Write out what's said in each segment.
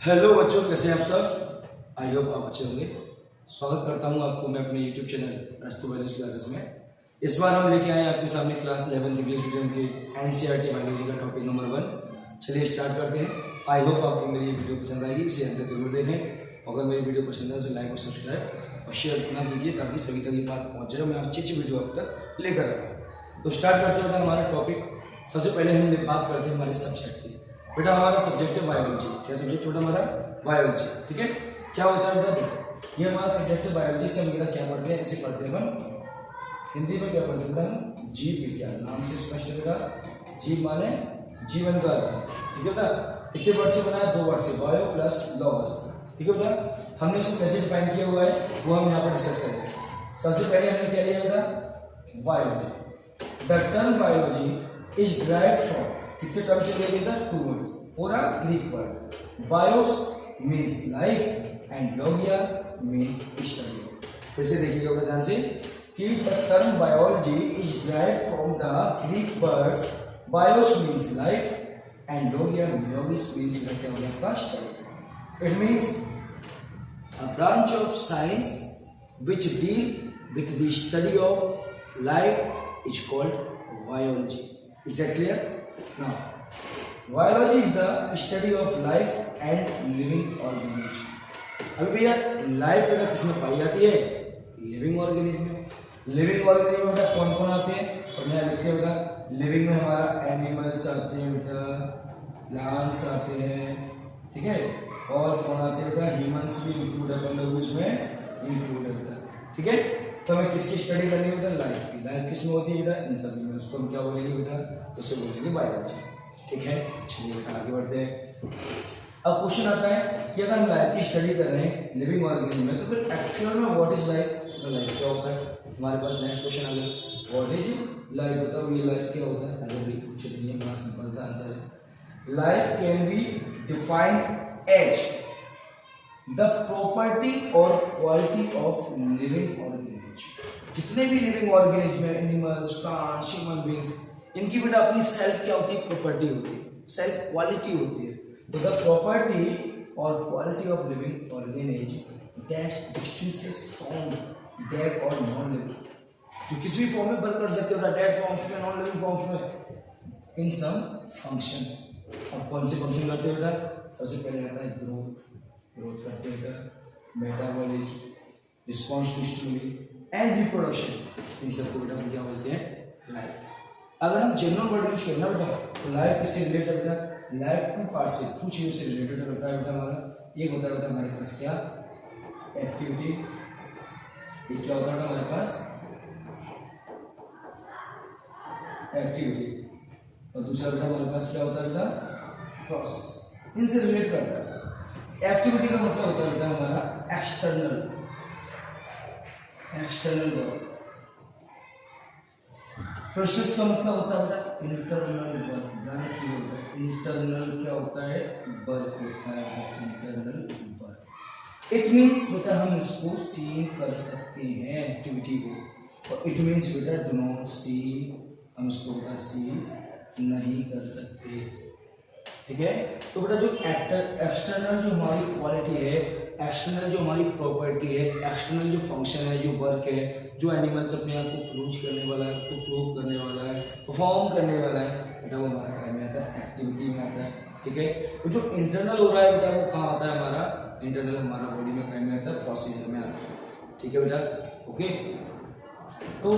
Hello बच्चों, कैसे हैं आप सब। आई होप आप अच्छे होंगे। स्वागत करता हूं आपको मैं अपने यूट्यूब चैनल रस्तु बायोलॉजी क्लासेस में। इस बार हम लेके आए हैं आपके सामने क्लास 11 इंग्लिश मीडियम के एनसीईआरटी बायोलॉजी का टॉपिक नंबर 1। चलिए स्टार्ट करते हैं। आई होप आपको मेरी ये वीडियो पसंद आएगी, इसे अंत तक जरूर देखें। अगर मेरी वीडियो पसंद है तो लाइक और सब्सक्राइब और शेयर करना कीजिए ताकि सभी तक ये बात पहुँच जाए। मैं अच्छी वीडियो आप तक लेकर आऊँ। तो स्टार्ट करते हैं हमारा टॉपिक। सबसे पहले हम बात करते हैं हमारे सब्जेक्ट की। बेटा हमारा सब्जेक्ट है बायोलॉजी। क्या सब्जेक्ट बेटा हमारा? बायोलॉजी। ठीक है, क्या होता है बेटा? ये हमारा सब्जेक्ट है बायोलॉजी से हम क्या पढ़ते हैं? इसे पढ़ते हैं हम हिंदी में क्या पढ़ते हैं बेटा? हम जीव विज्ञान। नाम से स्पष्ट है बेटा, जीव माने जीवन का अर्थ। ठीक है बेटा, कितने वर्ड से बना है? 2 वर्ड से, बायो प्लस लॉगस। ठीक है बेटा, हमने इसको कैसे डिफाइन किया हुआ है वो हम यहाँ पर डिस्कस करेंगे। सबसे पहले हमने क्या लिया बेटा? Biology. The term biology is derived from, कितने टर्म से लिया गया था? 2 words for a Greek word. Bios means life and logia means study. फिर से देखिएगा बेटा ध्यान से कि the term biology is derived from the Greek words bios means life and logia means क्या हो गया आपका? study. It means a branch of science which deal with the study of life is called biology. Is that clear? Now biology is the study of life and living organism. अभी भैया life बेटा किसमें पाई जाती है? Living organism में। Living organism में बेटा कौन कौन आते हैं? और मैं लिखते हैं बेटा लिविंग में हमारा एनिमल्स आते हैं बेटा, प्लांट्स आते हैं, ठीक है, और कौन आते हैं बेटा? ह्यूमंस भी इंक्लूड है, मतलब उसमें इंक्लूड है बेटा। ठीक है, तो हमें किसकी स्टडी करनी है बेटा? लाइफ की। लाइफ किसमें होती है बेटा? इन सभी में। उसको हम क्या बोलेंगे बेटा? उसे बोलेंगे बायोलॉजी। ठीक है, चलिए बेटा आगे बढ़ते हैं। अब क्वेश्चन आता है कि अगर हम लाइफ की स्टडी कर रहे हैं लिविंग ऑर्गेनिज्म में, तो फिर एक्चुअल में व्हाट इज लाइफ? लाइफ क्या होता है? हमारे पास नेक्स्ट क्वेश्चन आ गया, व्हाट इज लाइफ? बताओ ये लाइफ क्या होता है? अगर भी कुछ नहीं है, बड़ा सिंपल सा आंसर है। Life can be defined as the property और क्वालिटी ऑफ लिविंग ऑर्गेनिज्म। जितने भी लिविंग ऑर्गेनिज्म है, एनिमल्स, प्लांट्स, ह्यूमन बीइंग्स, इनकी बेटा अपनी सेल्फ क्या होती है? प्रॉपर्टी होती है, सेल्फ क्वालिटी होती है। तो द प्रॉपर्टी और quality of living organism that distinguishes from dead और नॉन लिविंग, जो किसी भी फॉर्म में वर्क कर सकते हो, डेड फॉर्म्स में, नॉन लिविंग फॉर्म्स में, इन सम फंक्शन। और कौन से फंक्शन करते हैं बेटा? सबसे पहले आता है ग्रोथ। ग्रोथ करते हैं बेटा, metabolism, response to stimuli and reproduction. इन सबको बेटा हम क्या बोलते हैं? लाइफ। अगर हम जनरल वर्ड यूज करना बेटा तो लाइफ किससे रिलेटेड बेटा? लाइफ 2 पार्ट से, 2 चीजों से रिलेटेड होता है बेटा हमारा। एक होता है बेटा हमारे पास क्या? एक्टिविटी। ये क्या होता है हमारे पास? एक्टिविटी। और दूसरा बेटा हमारे पास क्या होता है बेटा? प्रोसेस। इनसे रिलेट करता है। एक्टिविटी का मतलब होता है बेटा हमारा एक्सटर्नल वर्क। प्रोसेस का मतलब होता है बेटा इंटरनल वर्क। ध्यान रखिएगा, इंटरनल क्या होता है? वर्क होता है, इंटरनल वर्क। इट मीन्स बेटा हम इसको सी कर सकते हैं एक्टिविटी को, और इट मीन्स बेटा डू नॉट सी, हम इसको बेटा सी नहीं कर सकते। ठीक है, तो बेटा जो एक्सटर्नल जो हमारी क्वालिटी है, एक्सटर्नल जो हमारी प्रॉपर्टी है, एक्सटर्नल जो फंक्शन है, जो वर्क है, जो एनिमल्स अपने आप को प्रूव करने वाला है, उसको प्रूव करने वाला है, परफॉर्म करने वाला है बेटा, वो हमारा क्या में आता है? एक्टिविटी में आता है। ठीक है, तो जो इंटरनल हो रहा है बेटा वो कहाँ आता है? हमारा इंटरनल हमारा बॉडी में क्या में आता है? प्रोसीजर में आता है। ठीक है बेटा, ओके। तो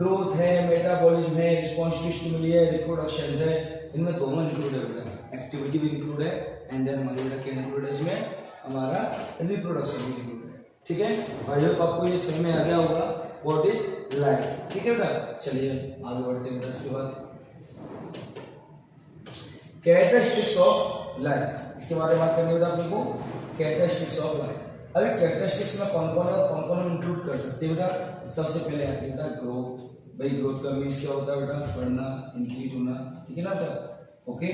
ग्रोथ है, मेटाबॉलिज्म है, रिस्पॉन्स टू स्टिमुली है, रिप्रोडक्शन है, इनमें दोनों इंक्लूड है बेटा। एक्टिविटी भी इंक्लूड है एंड देन हमारी बेटा क्या इंक्लूड है? इसमें हमारा रिप्रोडक्शन भी इंक्लूड है। ठीक है, आई होप आपको ये समझ में आ गया होगा व्हाट इज लाइफ। ठीक है बेटा, चलिए आगे बढ़ते हैं। इसके बाद कैरेक्टरिस्टिक्स ऑफ लाइफ, इसके बारे में बात करनी बेटा अपने को। Characteristics of life. अभी कैरेक्टरिस्टिक्स में कौन कौन है और कौन कौन हम इंक्लूड कर सकते हैं बेटा? सबसे पहले आती है बेटा ग्रोथ। भाई ग्रोथ का मीन्स क्या होता है बेटा? बढ़ना, इंक्रीज होना। ठीक है ना बेटा, ओके।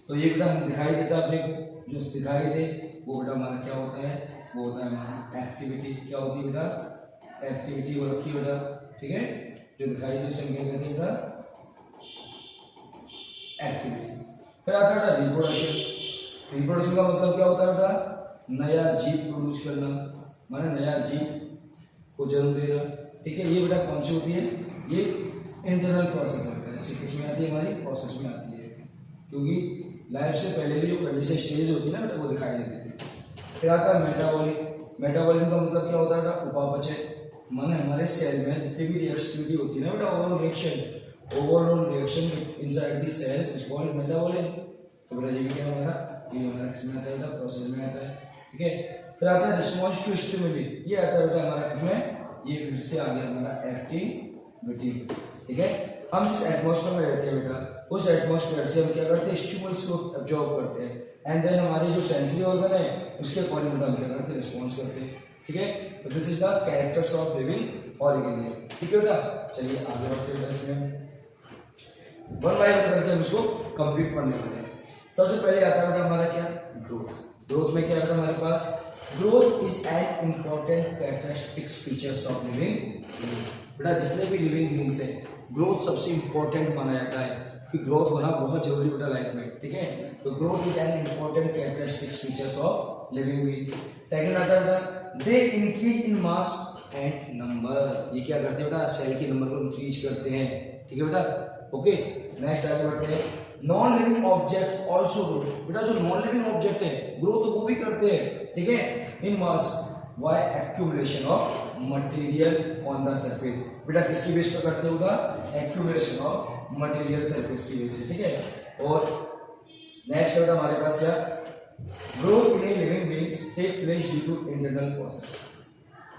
तो ये बेटा हम दिखाई देता है अपने को, जो दिखाई दे वो बेटा हमारा क्या होता है? वो होता है हमारी एक्टिविटी। क्या होती है बेटा? एक्टिविटी हो रखी बेटा। ठीक है, जो दिखाई दे उसे क्या कहते हैं बेटा? एक्टिविटी। फिर आता है रिप्रोडक्शन। रिप्रोडक्शन का मतलब क्या होता है बेटा, नया जीव प्रोड्यूस करना, माने नया जीव को जन्म देना, ठीक है। ये बेटा कौन सी होती है, ये इंटरनल प्रोसेस है, ऐसी किसमें आती है, हमारी प्रोसेस में आती है, क्योंकि लाइफ से पहले की जो कंडीशन स्टेज होती है ना बेटा वो दिखाई नहीं देती। फिर आता है मेटाबॉलिक। मेटाबॉलिक का मतलब क्या होता है बेटा, उपापचय, माने हमारे सेल में जितनी भी रिएक्टिविटी होती है ना बेटा, overall reaction inside the cells is called metabolism. तो बेटा ये भी क्या हमारा, ये हमारा किसमें आता है बेटा, प्रोसेस में आता है, ठीक है। फिर आता है रिस्पॉन्स टू स्टिमुली, ये आता है बेटा हमारा किसमें, ये फिर से आ गया हमारा एक्टिविटी, ठीक है। हम जिस एटमॉस्फेयर में रहते हैं बेटा, उस एटमॉस्फेयर से हम क्या करते हैं, स्टिमुलस को एब्जॉर्ब करते हैं, एंड देन हमारे जो सेंसरी ऑर्गन है उसके अकॉर्डिंग हम क्या करते हैं, रिस्पॉन्स करते हैं, ठीक है। तो this is the characters of living organism, ठीक है बेटा। चलिए आगे बढ़ते हैं इसमें, वन बाय वन करके हम इसको कंप्लीट करने वाले हैं। सबसे पहले आता है बेटा हमारा क्या, ग्रोथ। ग्रोथ में क्या है हमारे पास, growth is an important characteristics features of living beings. बेटा जितने भी लिविंग बीइंग्स हैं, ग्रोथ सबसे इंपॉर्टेंट माना जाता है, कि ग्रोथ होना बहुत जरूरी बेटा लाइफ में, ठीक है। तो growth is an important characteristics features of living beings. Second आता है बेटा, they increase in mass and number. ये क्या करते हैं बेटा, सेल के नंबर को इंक्रीज करते हैं, ठीक है बेटा, ओके। नेक्स्ट आगे बढ़ते हैं, non living object also grow. बेटा जो नॉन लिविंग ऑब्जेक्ट है ग्रो तो वो भी करते हैं, ठीक है, in mass by accumulation of material on the surface. बेटा किसकी बेस पर करते होगा, एक्यूमुलेशन ऑफ मटेरियल सरफेस की बेस से, ठीक है। और नेक्स्ट बेटा हमारे पास क्या, growth in a living beings take place due to internal process.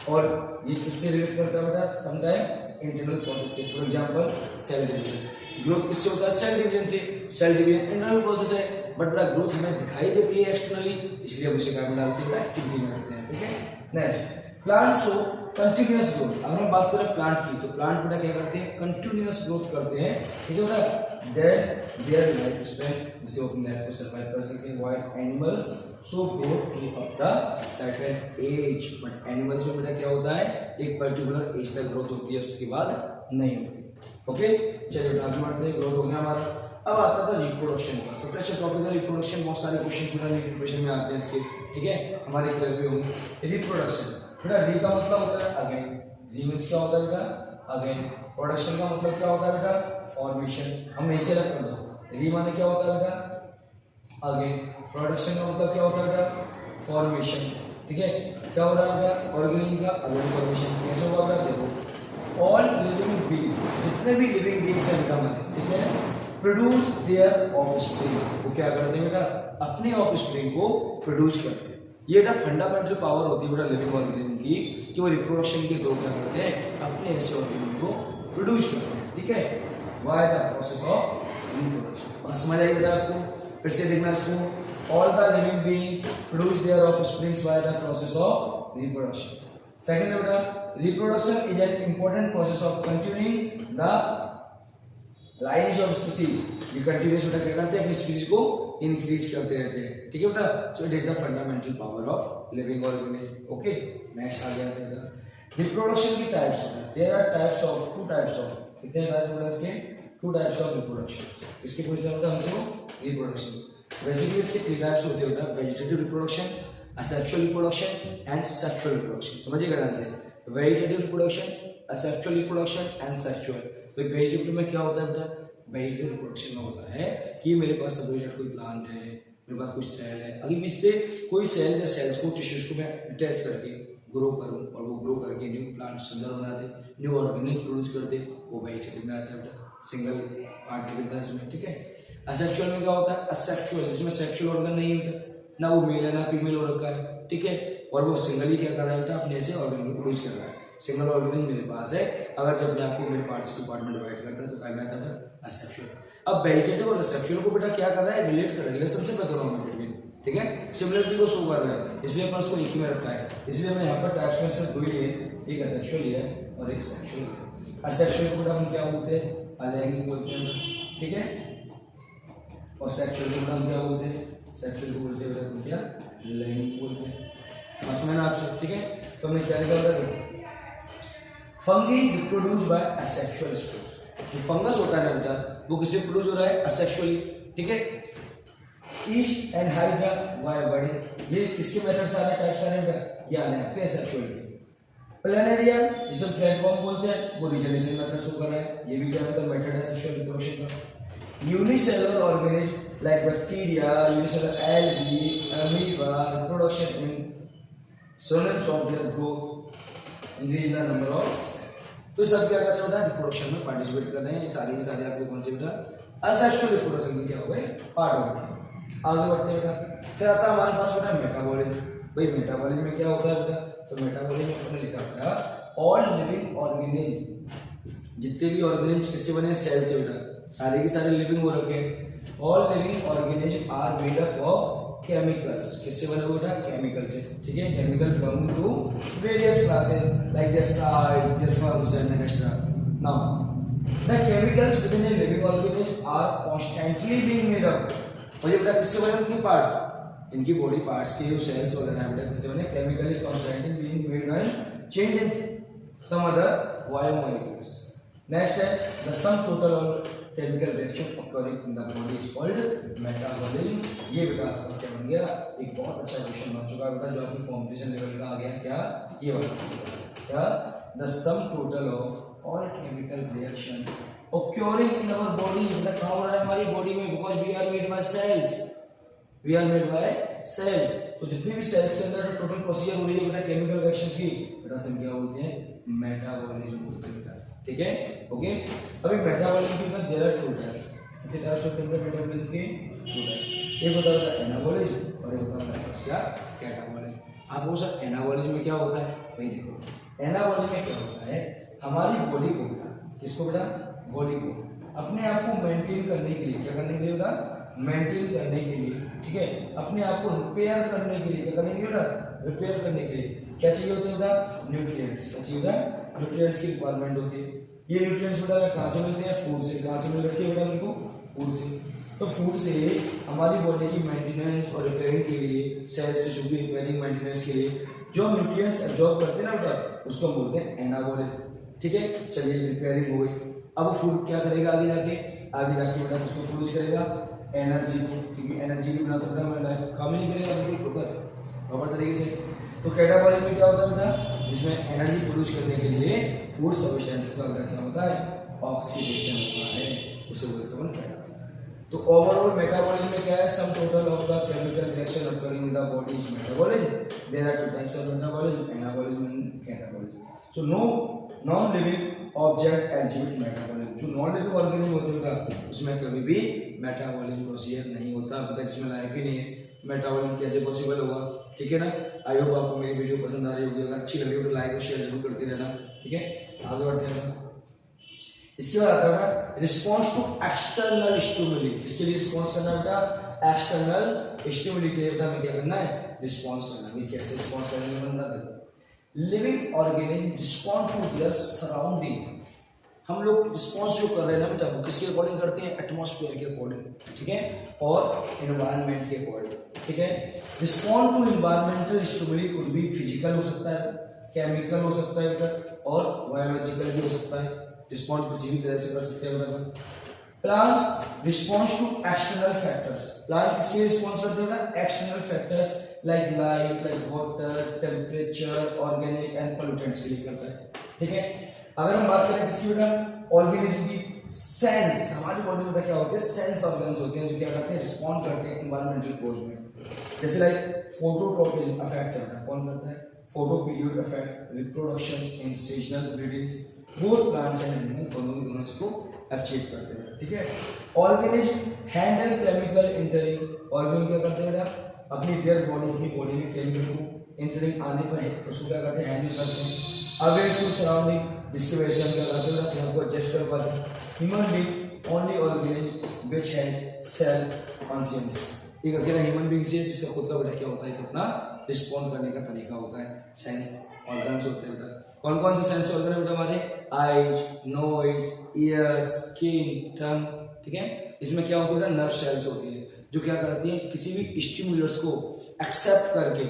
और ये किससे रिलेट करता है बेटा, समटाइम इंटरनल प्रोसेस से, for example cell division. Growth किससे होता है, सेल डिवीजन से। सेल डिवीजन इंटरनल प्रोसेस है, बट बेटा ग्रोथ हमें दिखाई देती है एक्सटर्नली, इसलिए हम उसे क्या में डालते हैं, एक्टिविटी में डालते हैं, ठीक है। Next, plant show continuous growth. अगर हम बात करें प्लांट की, तो प्लांट बेटा क्या करते हैं, कंटिन्यूअस ग्रोथ करते हैं, ठीक है बेटा। देन देयर लाइफ स्पैन, जिससे अपनी लाइफ को सर्वाइव कर सके। Wild animals so grow to up the certain age, but animals में बेटा क्या होता है, एक पर्टिकुलर एज तक ग्रोथ होती है, उसके बाद नहीं होती, ओके। चलिए आगे बढ़ते हैं, ग्रोथ हो गया हमारा। अब आता था रिप्रोडक्शन का, सबसे अच्छा टॉपिक है रिप्रोडक्शन। बहुत सारे क्वेश्चन बेटा रिप्रोडक्शन में आते हैं इसके, ठीक है, हमारे क्लियर भी होंगे। रिप्रोडक्शन बेटा, री का मतलब होता है अगेन, री मींस क्या होता है बेटा, अगेन। प्रोडक्शन का मतलब क्या होता है बेटा, फॉर्मेशन। हम ऐसे रख कर दो, री माने क्या होता है बेटा, अगेन। प्रोडक्शन का मतलब क्या होता है बेटा, फॉर्मेशन, ठीक है। क्या हो रहा है बेटा, ऑर्गेनिज्म का अगेन फॉर्मेशन। कैसे होगा बेटा, देखो, ऑल लिविंग बीइंग्स, जितने भी लिविंग बीइंग्स हैं बेटा हमारे, ठीक है, प्रोड्यूस देयर ऑफस्प्रिंग। वो क्या करते हैं बेटा, अपने ऑफस्प्रिंग को प्रोड्यूस करते हैं। ये बेटा फंडामेंटल पावर होती है बेटा लिविंग ऑर्गेनिज्म की, कि वो रिप्रोडक्शन के थ्रू क्या करते हैं, अपने ऐसे ऑर्गेनिज्म को प्रोड्यूस करते हैं, ठीक है, by the process of reproduction. बस समझ आई बेटा आपको, फिर से देखना इसको, all the living beings produce their offsprings by the process of reproduction. Second बेटा, reproduction is an important process of continuing the lineage of species. ये कंटिन्यूस बेटा क्या करते हैं, अपनी स्पीसीज को इंक्रीज करते रहते हैं, ठीक है बेटा। So it is the fundamental power of living organism, okay. Next आ गया बेटा, रिप्रोडक्शन की टाइप्स होता है। There are types of, two types of, कितने टाइप होगा इसके, टू टाइप्स ऑफ रिप्रोडक्शन। इसके पूछना बेटा हमको रिप्रोडक्शन, बेसिकली इसके थ्री टाइप्स होते हैं बेटा, vegetative reproduction, asexual reproduction and sexual reproduction. समझिएगा ध्यान से, vegetative reproduction, asexual reproduction and sexual. तो वेजिटेटिव में क्या होता है बेटा, वेजिटेटिव रिप्रोडक्शन में होता है कि मेरे पास सपोज कोई प्लांट है, मेरे पास कुछ सेल है, अगर इससे कोई सेल या सेल्स को, टिश्यूज को मैं अटैच करके ग्रो करूं, और वो ग्रो करके न्यू प्लांट सुंदर बना दे, न्यू ऑर्गेनिक प्रोड्यूस कर दे, वो वेजिटेटिव में आता है बेटा, सिंगल पार्टिकल था इसमें, ठीक है। असेक्सुअल में क्या होता है, असेक्सुअल, जिसमें सेक्सुअल ऑर्गन नहीं है बेटा, ना वो मेल है ना फीमेल हो रखा है, ठीक है, और वो सिंगली क्या कर रहा है बेटा, अपने ऐसे ऑर्गन को प्रोड्यूस कर रहा है। सिंगल ऑर्गेनिज्म मेरे पास है, अगर जब मैं आपको मेरे पार्ट्स के पार्ट में डिवाइड करता है तो क्या आता है, असेक्सुअल। अब वेजिटेटिव और असेक्सुअल को बेटा क्या कर रहा है, रिलेट कर रहा है, रिलेशनशिप है दोनों में बिटवीन, ठीक है, सिमिलरिटी को शो कर रहा है, इसलिए अपन उसको एक ही में रखा है। इसलिए मैं यहाँ पर टाइप्स में सिर्फ दो ही है, एक असेक्सुअल है और एक सेक्सुअल है। असेक्सुअल को बेटा हम क्या बोलते हैं, अलैंगिक बोलते हैं, ठीक है, और सेक्सुअल को बेटा हम क्या बोलते हैं, सेक्सुअल को बोलते हैं बेटा क्या, लैंगिक बोलते हैं। समझ में ना आपसे, ठीक है। तो हमने क्या निकाल रहा है, fungi reproduce by asexual spores. जो फंगस होता है ना बेटा, वो किससे प्रोड्यूस हो रहा है, असेक्सुअली, ठीक है। ईस्ट एंड हाई क्या वाई बड़ी, ये किसके मेथड से आ रहे हैं, टाइप से आ रहे हैं, ये आ रहे हैं आपके सेक्सुअल के। प्लेनेरिया जिसे प्लेटफॉर्म बोलते हैं वो रिजर्वेशन मेथड शो कर रहा है, ये भी क्या मेथड है सेक्सुअल रिप्रोडक्शन का। Unicellular organism like bacteria, unicellular algae, amoeba, reproduction in synonyms of their growth increase the number of cells। तो सब क्या कर रहे हैं बेटा, रिप्रोडक्शन में पार्टिसिपेट कर रहे हैं, ये सारे के सारे आपके कौन से बेटा असेक्सुअल रिप्रोडक्शन के क्या हो गए पार्ट हो गए। आगे बढ़ते हैं बेटा, फिर आता है हमारे पास बेटा मेटाबॉलिज्म। भाई मेटाबॉलिज्म में क्या होता है बेटा, तो मेटाबॉलिज्म में हमने लिखा बेटा ऑल लिविंग ऑर्गेनिज्म, जितने भी ऑर्गेनिज्म किससे बने, सेल से बेटा, सारे के सारे लिविंग हो रखे हैं। All living organism are made up of chemicals, किससे बने हुए बेटा, केमिकल से, ठीक है। Chemical belong to various classes like their size, their function and etcetera. Now the chemicals within a living organism are constantly being made up, और ये बेटा किससे बने, उनके पार्ट्स, इनकी बॉडी पार्ट्स के जो सेल्स वगैरह हैं बेटा किससे बने, chemically constantly being made and change in some other biomolecules. Next है the sum total of chemical reaction occurring in the body is called metabolism। ये बेटा आपका क्या बन गया, एक बहुत अच्छा क्वेश्चन बन चुका है बेटा, जो आपकी कॉम्पिटिशन लेवल का आ गया, क्या ये वाला, क्या the sum total of all chemical reaction occurring in our body, बेटा कहाँ हो रहा है हमारी बॉडी में, because we are made by cells, we are made by cells। तो जितने भी सेल्स के अंदर टोटल प्रोसीजर हो रही है बेटा केमिकल रिएक्शन की, बेटा हम क्या बोलते हैं, मेटाबॉलिज्म बोलते हैं बेटा, ठीक है ओके। अभी मेटाबॉलिज्म के अंदर देयर आर टू टाइप्स, कितने टाइप्स होते हैं मेटाबॉलिज्म के, दो टाइप, एक होता है एनाबॉलिज्म और एक होता है क्या कैटाबॉलिज्म। आप वो सर एनाबॉलिज्म में क्या होता है, वही देखो एनाबॉलिज्म में क्या होता है, हमारी बॉडी को बेटा, किसको बेटा, बॉडी को अपने आप को मेंटेन करने के लिए, क्या करने के लिए बेटा, मेंटेन करने के लिए, ठीक है, अपने आप को रिपेयर करने के लिए, क्या करने के लिए बेटा, रिपेयर करने के लिए क्या चाहिए होते हैं बेटा, न्यूट्रिएंट्स, क्या चाहिए होता है, न्यूट्रिएंट्स की रिक्वायरमेंट होती है। ये न्यूट्रिएंट्स बेटा कहाँ से मिलते हैं, फूड से। कहाँ से मिल रखी है बेटा उनको, फूड से। तो फूड से हमारी बॉडी की मेंटेनेंस और रिपेयरिंग के लिए, सेल्स की शुद्ध रिपेयरिंग मेंटेनेंस के लिए जो न्यूट्रिएंट्स एब्जॉर्ब करते हैं ना बेटा, उसको हम बोलते हैं एनाबॉलिज्म, ठीक है। चलिए रिपेयरिंग हो गई, अब फूड क्या करेगा आगे जाके बेटा उसको प्रोड्यूस करेगा एनर्जी को, क्योंकि एनर्जी के बिना तो बेटा हमारी लाइफ काम नहीं करेगा बिल्कुल प्रॉपर तरीके से। तो कैटाबॉलिज्म में क्या होता है बेटा, जिसमें एनर्जी प्रोड्यूस करने के लिए फूड सब्सटेंसेस का बेटा क्या होता है, ऑक्सीडेशन होता है, उसे बोलते हैं कैटाबॉलिज्म। तो ओवरऑल मेटाबॉलिज्म में क्या है, सम total of the chemical reaction occurring in the body is metabolism। There are two types of metabolism, anabolism and catabolism। So no non-living object exhibit metabolism, जो नॉन लिविंग ऑर्गेनिज्म होते हैं बेटा उसमें कभी भी मेटाबॉलिज्म प्रोसीजर नहीं होता बेटा, जिसमें लाइफ ही नहीं है, मेटाबॉलिज्म कैसे पॉसिबल होगा, ठीक है ना। आई होप आपको मेरी वीडियो पसंद आ रही होगी, अगर अच्छी लगी तो लाइक और शेयर जरूर करते रहना, ठीक है। आगे बढ़ते हैं, इसके बाद आता है रिस्पॉन्स टू एक्सटर्नल स्टिमुली। किसके लिए रिस्पॉन्स करना बेटा, एक्सटर्नल स्टिमुली के लिए बेटा हमें क्या करना है, रिस्पॉन्स करना है। कैसे रिस्पॉन्स करने में बता देते, living organism respond to their surrounding. हम लोग रिस्पॉन्स जो कर रहे हैं ना बेटा वो किसके अकॉर्डिंग करते हैं, एटमॉस्फेयर के अकॉर्डिंग, ठीक है, और एनवायरनमेंट के अकॉर्डिंग, ठीक है। Respond to environmental stimuli could be physical हो सकता है, केमिकल हो सकता है बेटा, और बायोलॉजिकल भी हो सकता है। रिस्पॉन्ड किसी भी तरह से कर सकते हैं बेटा। Plants response to external factors, plant किसके रिस्पॉन्स करते हैं, external factors like light, like water, temperature, organic and pollutants के लिए करता है, ठीक है। अगर हम बात करें किसकी बेटा, ऑर्गेनिज्म की, सेंस, हमारी बॉडी में क्या होते हैं, सेंस ऑर्गन्स होते हैं जो क्या करते हैं, रिस्पॉन्ड करते हैं एनवायरमेंटल कोज में। जैसे लाइक फोटोट्रोपिज्म अफेक्ट करता है, कौन करता है, photo period affect, reproduction in seasonal breedings, both plants and animal दोनों इसको अचीव करते हैं, ठीक है। Organism handle chemical entering, organism क्या करते हैं बेटा, अपनी देयर बॉडी, अपनी बॉडी में केमिकल को इंटरिंग आने पर उसको क्या करते हैं, हैंडल करते हैं। अवेयर टू सराउंडिंग, जिसकी वजह से हम क्या करते हैं, अपने आप को एडजस्ट कर पाते हैं। Human beings only organism which has self conscious, एक अकेला ह्यूमन बीइंग्स है जिसका खुद का बेटा क्या होता है कि अपना रिस्पॉन्ड करने का तरीका होता है, सेंस ऑर्गन्स होते हैं बेटा। कौन कौन से सेंस ऑर्गन है बेटा हमारे, आईज, नोज, ईयर्स, स्किन, टंग, ठीक है। इसमें क्या होती है बेटा, नर्व सेल्स होती है जो क्या करती है, किसी भी स्टिमुलस को एक्सेप्ट करके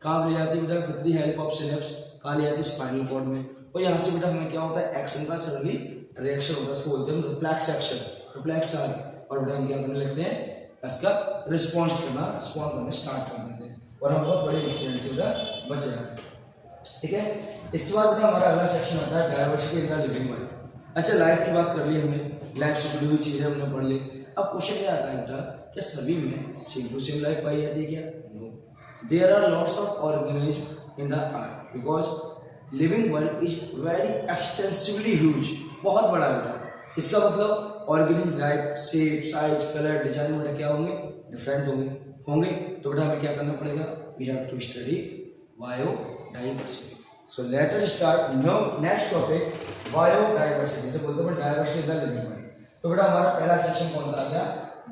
कहाँ ले जाती है बेटा, with the help of synapse, कहाँ ले जाती है, स्पाइनल कॉर्ड में, और यहाँ से बेटा हमें क्या होता है, एक्शन का सडनली रिएक्शन होता है, इसको बोलते हैं रिफ्लेक्स एक्शन, रिफ्लेक्स आर, और बेटा हम क्या करने लगते हैं, इसका रिस्पॉन्स करना स्टार्ट कर देते हैं और हम बहुत बड़े एक्सीडेंट से बच जाते हैं। ठीक है, इसके बाद बेटा हमारा अगला सेक्शन आता है diversity in the living world. अच्छा, लाइफ की बात कर ली हमने, लाइफ से जुड़ी हुई चीजें हमने पढ़ ली। अब क्वेश्चन क्या आता है बेटा, क्या सभी में सेम टू सेम लाइफ पाई जाती है क्या? No, there are lots of organism in the earth because living world is very extensively huge, बहुत बड़ा है बेटा। इसका मतलब organic life shape size colour design बेटा क्या होंगे? डिफरेंट होंगे। तो बेटा हमें क्या करना पड़ेगा? We have to study biodiversity. So let us start next topic biodiversity. जैसे बोलते हैं diversity in the living world. तो बेटा हमारा पहला सेक्शन कौन सा आ गया?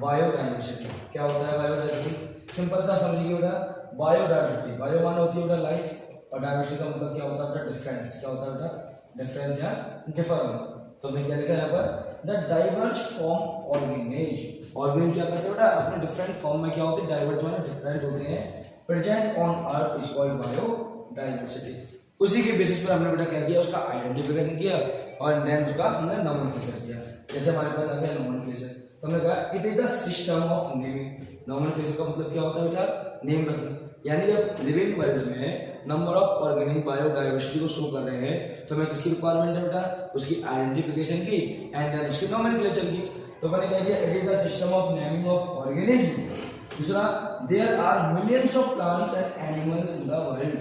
बायोडाइवर्सिटी। क्या होता है बायोडाइवर्सिटी? सिंपल सा समझिए बेटा, बायोडाइवर्सिटी बायो मान होती है बेटा लाइफ और डाइवर्सिटी का मतलब क्या होता है बेटा? डिफरेंस। क्या होता है बेटा? डिफरेंस या डिफर होना। तो मैं क्या लिखा है यहाँ पर? The diverse form organism. Organism क्या करते हैं बेटा? अपने डिफरेंट फॉर्म में क्या होते हैं? डाइवर्ज माने डिफरेंट होते हैं। Present on earth is called biodiversity. उसी के बेसिस पर हमने बेटा क्या किया? उसका आइडेंटिफिकेशन किया और देन उसका हमने नोमेनक्लेचर किया। जैसे हमारे पास आ गया नोमेनक्लेचर, तो हमने कहा it is the system of naming. Nomenclature का मतलब क्या होता है बेटा? नेम रखना। यानी जब लिविंग वर्ल्ड में नंबर ऑफ ऑर्गेनिक बायोडाइवर्सिटी को शो कर रहे हैं तो हमें किसकी रिक्वायरमेंट है बेटा? उसकी आइडेंटिफिकेशन की एंड देन उसकी नोमेनक्लेचर की। तो मैंने कह दिया it is the system of naming of organism. दूसरा, there are millions of plants and animals in the world.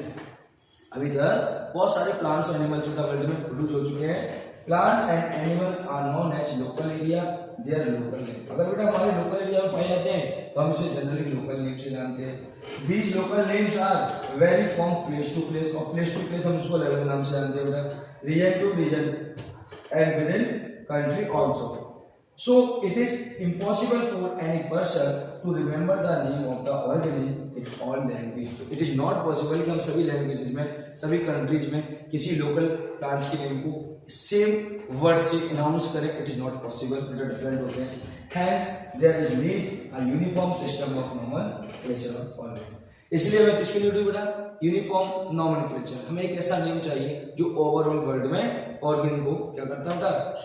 अभी तक बहुत सारे प्लांट्स और एनिमल्स का वर्ल्ड में प्रोड्यूस हो चुके हैं। Plants and animals are known as local area, their local name. अगर बेटा हमारे लोकल एरिया में पाए जाते हैं तो हम इसे जनरली लोकल नेम से जानते हैं। These local names are vary from place to place, और प्लेस टू प्लेस हम इसको अलग अलग नाम से जानते हैं बेटा, region to region and within country also. So it is impossible for any person to remember the name of the organism in all language. It is not possible कि हम सभी लैंग्वेजेस में सभी कंट्रीज में किसी local plants के name को same word से अनाउंस करें। It is not possible, different होते हैं। Hence there is need a uniform system of nomenclature of organism. इसलिए हमें किसके लिए बेटा? Uniform nomenclature. हमें एक ऐसा नेम चाहिए जो ओवरऑल वर्ल्ड में ऑर्गेनिक को क्या करता है बेटा?